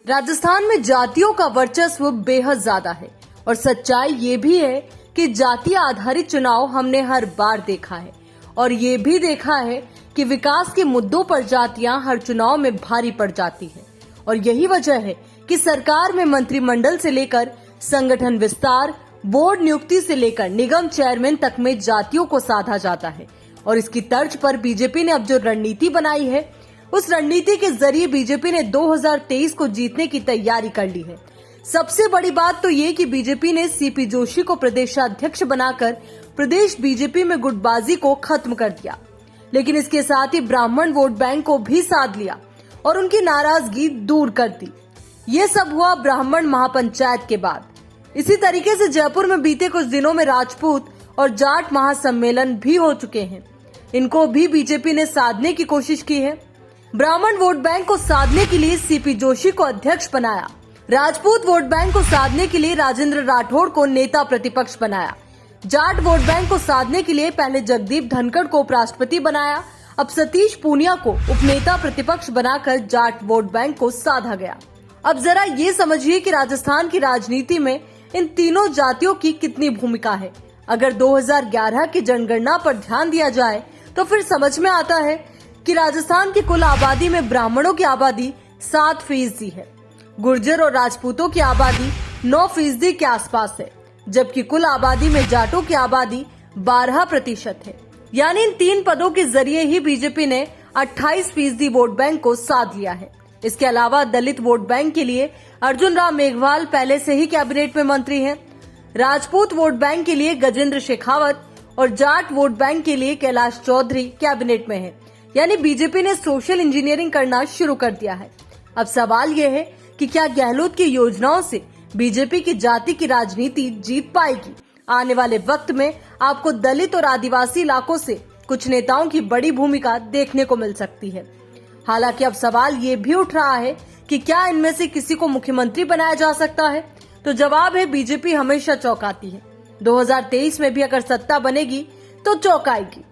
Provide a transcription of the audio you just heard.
राजस्थान में जातियों का वर्चस्व बेहद ज्यादा है और सच्चाई ये भी है कि जाति आधारित चुनाव हमने हर बार देखा है और ये भी देखा है कि विकास के मुद्दों पर जातियां हर चुनाव में भारी पड़ जाती है और यही वजह है कि सरकार में मंत्रिमंडल से लेकर संगठन विस्तार, बोर्ड नियुक्ति से लेकर निगम चेयरमैन तक में जातियों को साधा जाता है। और इसकी तर्ज पर बीजेपी ने अब जो रणनीति बनाई है, उस रणनीति के जरिए बीजेपी ने 2023 को जीतने की तैयारी कर ली है। सबसे बड़ी बात तो ये कि बीजेपी ने सीपी जोशी को प्रदेशाध्यक्ष बनाकर प्रदेश बीजेपी में गुटबाजी को खत्म कर दिया, लेकिन इसके साथ ही ब्राह्मण वोट बैंक को भी साध लिया और उनकी नाराजगी दूर कर दी। ये सब हुआ ब्राह्मण महापंचायत के बाद। इसी तरीके से जयपुर में बीते कुछ दिनों में राजपूत और जाट महासम्मेलन भी हो चुके हैं। इनको भी बीजेपी ने साधने की कोशिश की है। ब्राह्मण वोट बैंक को साधने के लिए सीपी जोशी को अध्यक्ष बनाया, राजपूत वोट बैंक को साधने के लिए राजेंद्र राठौड़ को नेता प्रतिपक्ष बनाया, जाट वोट बैंक को साधने के लिए पहले जगदीप धनखड़ को उपराष्ट्रपति बनाया, अब सतीश पूनिया को उपनेता प्रतिपक्ष बनाकर जाट वोट बैंक को साधा गया। अब जरा ये समझिए कि राजस्थान की राजनीति में इन तीनों जातियों की कितनी भूमिका है। अगर 2011 की जनगणना पर ध्यान दिया जाए तो फिर समझ में आता है कि राजस्थान की कुल आबादी में ब्राह्मणों की आबादी 7% है, गुर्जर और राजपूतों की आबादी 9% के आसपास है, जबकि कुल आबादी में जाटों की आबादी 12% है। यानी इन 3 पदों के जरिए ही बीजेपी ने 28% वोट बैंक को साध लिया है। इसके अलावा दलित वोट बैंक के लिए अर्जुन राम मेघवाल पहले से ही कैबिनेट में मंत्री हैं, राजपूत वोट बैंक के लिए गजेंद्र शेखावत और जाट वोट बैंक के लिए कैलाश चौधरी कैबिनेट में हैं। यानी बीजेपी ने सोशल इंजीनियरिंग करना शुरू कर दिया है। अब सवाल यह है कि क्या गहलोत की योजनाओं से बीजेपी की जाति की राजनीति जीत पाएगी? आने वाले वक्त में आपको दलित और आदिवासी इलाकों से कुछ नेताओं की बड़ी भूमिका देखने को मिल सकती है। हालांकि अब सवाल ये भी उठ रहा है कि क्या इनमें से किसी को मुख्यमंत्री बनाया जा सकता है? तो जवाब है, बीजेपी हमेशा चौंकाती है। 2023 में भी अगर सत्ता बनेगी तो चौंकाएगी।